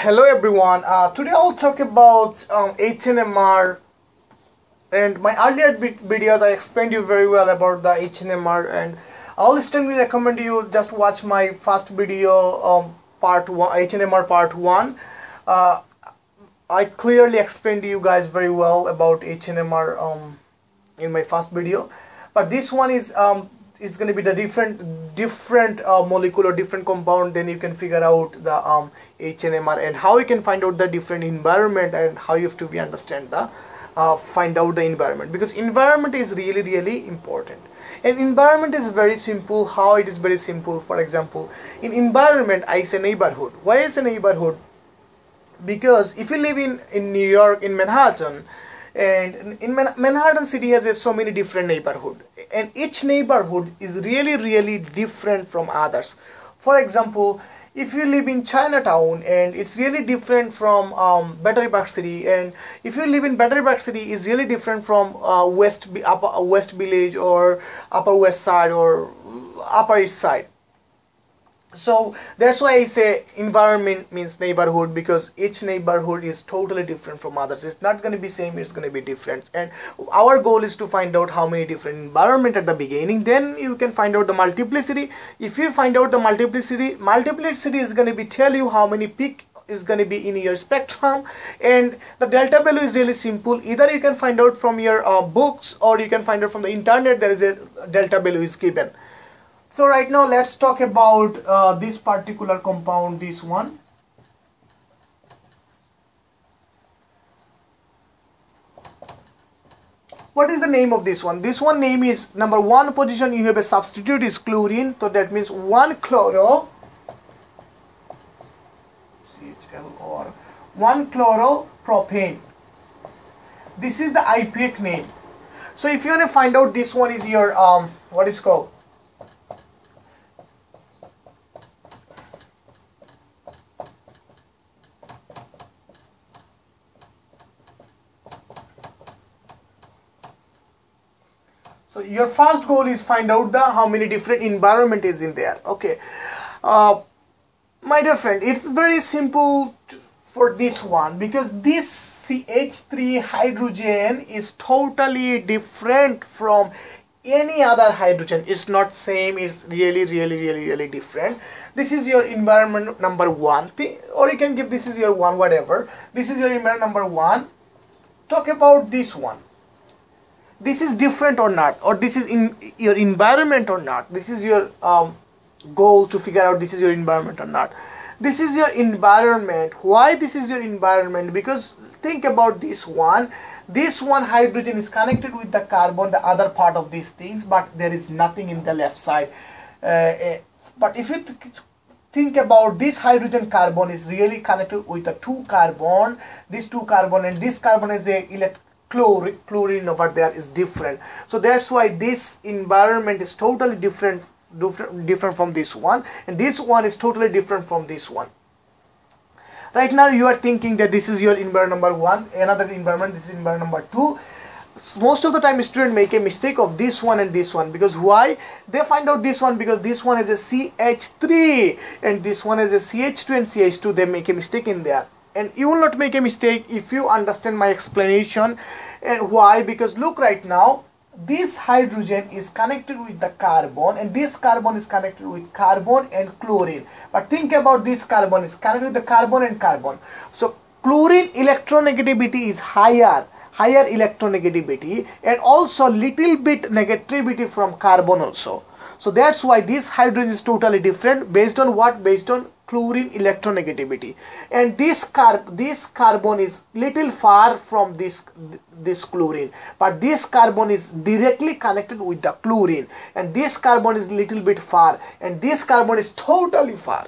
Hello everyone. Today I'll talk about HNMR, and my earlier videos I explained you very well about the HNMR, and I'll strongly recommend you just watch my first video, part 1, HNMR part 1. I clearly explained to you guys very well about HNMR in my first video, but this one is going to be the different molecule or different compound. Then you can figure out the HNMR and how you can find out the different environment, and how you have to be understand the find out the environment, because environment is really important. And environment is very simple. How it is very simple? For example, in environment I say neighborhood. Why is a neighborhood? Because if you live in New York, in Manhattan, and in Manhattan city has so many different neighborhood, and each neighborhood is really different from others. For example, if you live in Chinatown, and it's really different from Battery Park City, and if you live in Battery Park City, is really different from Upper West Village or Upper West Side or Upper East Side. So that's why I say environment means neighborhood, because each neighborhood is totally different from others. It's not going to be same, it's going to be different. And our goal is to find out how many different environment at the beginning. Then you can find out the multiplicity. If you find out the multiplicity is going to be tell you how many peak is going to be in your spectrum. And the delta value is really simple. Either you can find out from your books, or you can find out from the internet. There is a delta value is given. So right now let's talk about this particular compound, this one. What is the name of this one? This one name is number 1 position. You have a substitute is chlorine, so that means 1 chloro, CHLOR, 1 chloropropane. This is the IPAC name. So if you want to find out, this one is your what is called So your first goal is find out the how many different environment is in there. Okay, my dear friend, it's very simple for this one, because this CH3 hydrogen is totally different from any other hydrogen. It's not same. It's really different. This is your environment number 1, or you can give this is your 1, whatever. This is your environment number 1. Talk about this one. This is different or not, or this is in your environment or not. This is your goal to figure out this is your environment or not. This is your environment. Why this is your environment? Because think about this one. This one hydrogen is connected with the carbon, the other part of these things, but there is nothing in the left side. But if you think about this hydrogen carbon is really connected with the 2 carbon, this 2 carbon, and this carbon is a chlorine over there is different. So that's why this environment is totally different from this one, and this one is totally different from this one. Right now you are thinking that this is your environment number 1, another environment, this is environment number 2. Most of the time students make a mistake of this one and this one. Because why? They find out this one because this one is a CH3 and this one is a CH2 and CH2. They make a mistake in there. And you will not make a mistake if you understand my explanation. And why? Because look, right now this hydrogen is connected with the carbon, and this carbon is connected with carbon and chlorine. But think about this carbon is connected with the carbon and carbon. So chlorine electronegativity is higher electronegativity, and also little bit negativity from carbon also. So that's why this hydrogen is totally different. Based on what? Based on chlorine electronegativity. And this carbon is little far from this chlorine, but this carbon is directly connected with the chlorine, and this carbon is little bit far, and this carbon is totally far.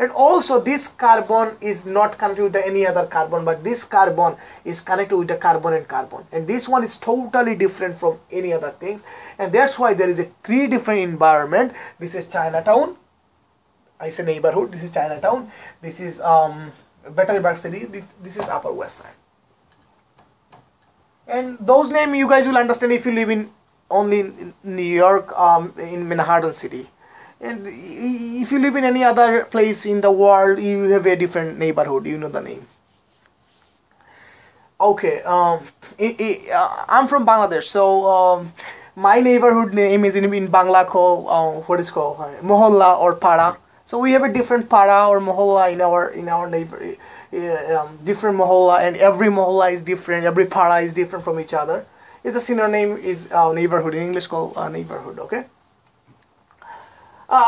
And also this carbon is not connected with any other carbon, but this carbon is connected with the carbon and carbon, and this one is totally different from any other things. And that's why there is a 3 different environment. This is Chinatown, I say neighborhood. This is Chinatown. This is Battery Park City. This is Upper West Side. And those names you guys will understand if you live in only in New York, in Manhattan city. And if you live in any other place in the world, you have a different neighborhood, you know the name. Okay, I'm from Bangladesh, so my neighborhood name is in Bangla called what is called Mohalla or Para. So we have a different Para or Mohalla in our neighbor, different Mohalla, and every Mohalla is different. Every Para is different from each other. It's a synonym is neighborhood in English called neighborhood. Okay.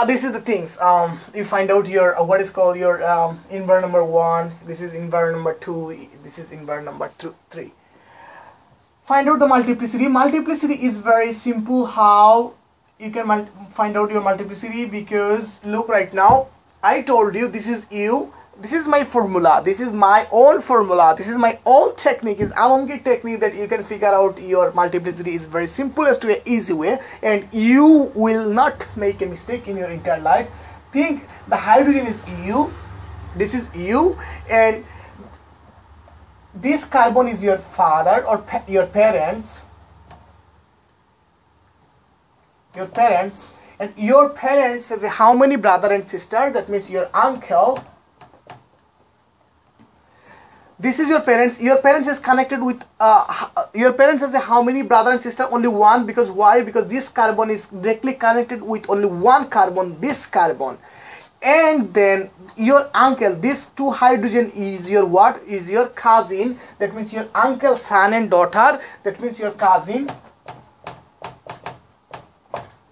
This is the things. You find out your what is called your environment number 1. This is environment number 2. This is environment number 3. Find out the multiplicity. Multiplicity is very simple. How you can find out your multiplicity, because look right now. I told you this is U. This is my formula. This is my own formula. This is my own technique. Is Alomgir technique that you can figure out your multiplicity is very simplest way, easy way, and you will not make a mistake in your entire life. Think the hydrogen is U. This is U, and this carbon is your father or your parents. Your parents, and your parents has how many brother and sister? That means your uncle. This is your parents. Your parents is connected with your parents has how many brother and sister? Only one. Because why? Because this carbon is directly connected with only one carbon, this carbon. And then your uncle, this 2 hydrogen is your what? Is your cousin. That means your uncle, son and daughter. That means your cousin.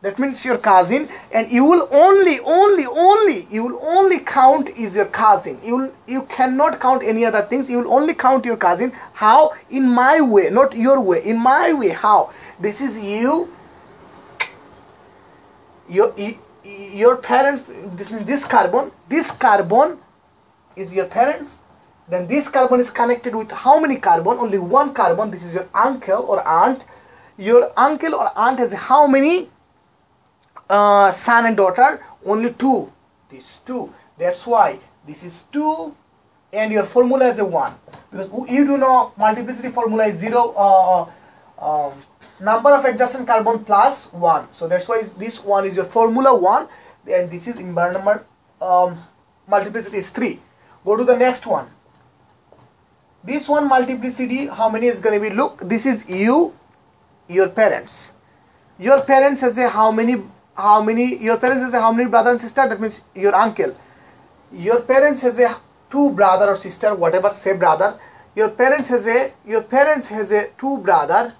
That means your cousin, and you will only count is your cousin. You cannot count any other things. You will only count your cousin. How? In my way, not your way. In my way. How? This is you. Your parents. This carbon. This carbon is your parents. Then this carbon is connected with how many carbon? Only one carbon. This is your uncle or aunt. Your uncle or aunt has how many? Son and daughter? Only 2. This 2. That's why this is 2, and your formula is a 1. Because you do know multiplicity formula is 0. Number of adjacent carbon plus 1. So that's why this one is your formula 1, and this is environment number multiplicity is 3. Go to the next one. This one multiplicity, how many is going to be? Look, this is you, your parents. Your parents has a how many? Your parents has a how many brother and sister? That means your uncle. Your parents has a 2 brother or sister, whatever, say brother. Your parents has a 2 brother.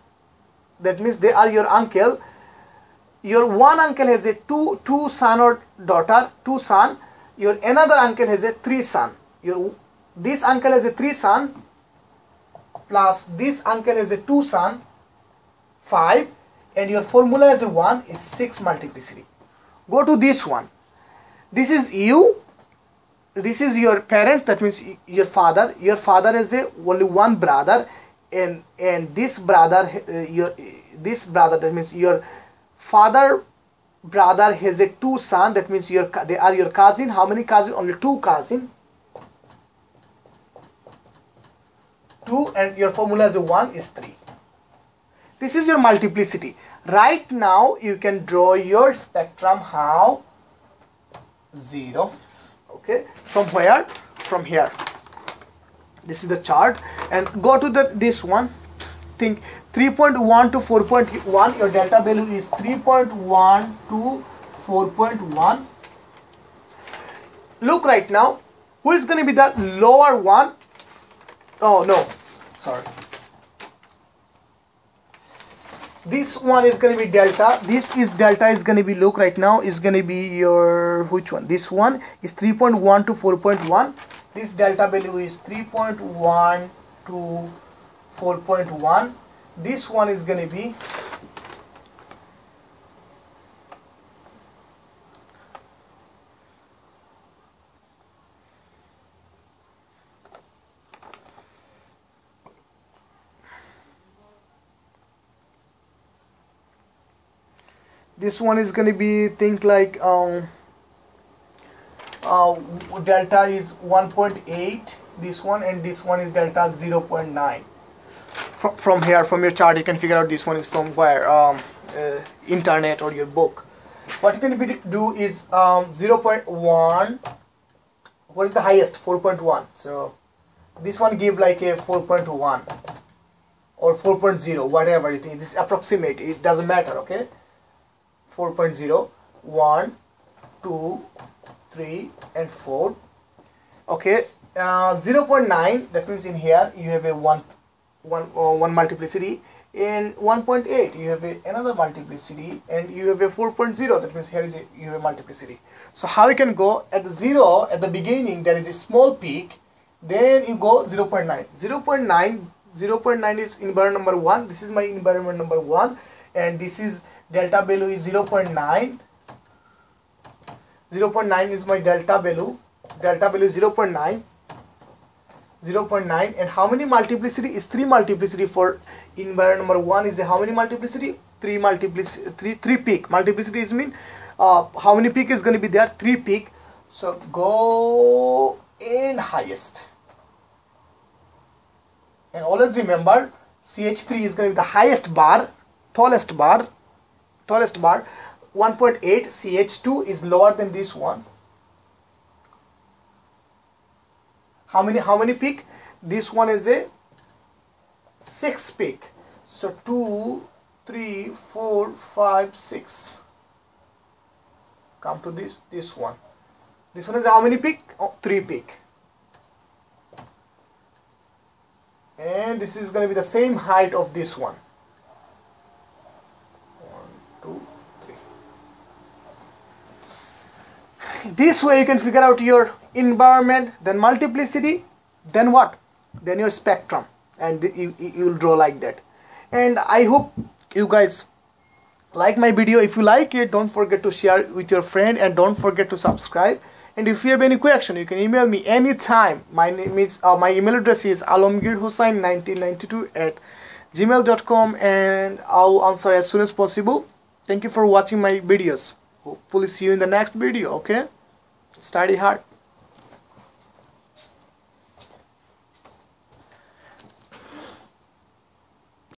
That means they are your uncle. Your one uncle has a two son or daughter, 2 son. Your another uncle has a 3 son. This uncle has a 3 son plus this uncle has a 2 son, 5. And your formula as a 1 is 6 multiplicity. Go to this one. This is you. This is your parents. That means your father. Your father has only 1 brother, and this brother that means your father brother has a 2 son. That means they are your cousin. How many cousin? Only 2 cousin. 2, and your formula as a 1 is 3. This is your multiplicity. Right now you can draw your spectrum. How? 0. Okay. From where? From here. This is the chart, and go to this one. Think 3.1 to 4.1. Your delta value is 3.1 to 4.1. Look right now. Who is going to be the lower one? Oh no, sorry. This one is going to be delta. This is delta is going to be, look right now, is going to be your, which one? This one is 3.1 to 4.1. This delta value is 3.1 to 4.1. This one is going to be think like delta is 1.8, this one, and this one is delta 0.9. From here, from your chart, you can figure out this one is from where, internet or your book. what you can do is 0.1. What is the highest? 4.1. So this one give like a 4.1 or 4.0, whatever it is. This is approximate, it doesn't matter. Okay, 4.0, 1, 2, 3 and 4. Okay, 0.9, that means in here you have a one multiplicity, in 1.8 you have another multiplicity, and you have a 4.0, that means here is you have a multiplicity. So how you can go at the 0 at the beginning, there is a small peak, then you go 0.9. 0.9 is environment number 1. This is my environment number 1, and this is delta value is 0.9. 0.9 is my delta value. Delta value is 0.9. 0.9, and how many multiplicity is 3 multiplicity for environment number 1 is how many multiplicity? 3 multiplicity, 3 peak. Multiplicity is mean how many peak is going to be there? 3 peak. So go in highest, and always remember CH3 is going to be the highest bar, tallest bar. 1.8. CH2 is lower than this one. How many peak? This one is a 6 peak. So 2, 3, 4, 5, 6. Come to this one. This one is how many peak? Oh, 3 peak. And this is going to be the same height of this one. 1, 2, 3. This way you can figure out your environment, then multiplicity, then what? Then your spectrum, and you'll draw like that. And I hope you guys like my video. If you like it, don't forget to share with your friend, and don't forget to subscribe. And if you have any question, you can email me anytime. My name is my email address is alamgirhussain1992@gmail.com, and I'll answer as soon as possible. Thank you for watching my videos. Hopefully see you in the next video. Okay, study hard.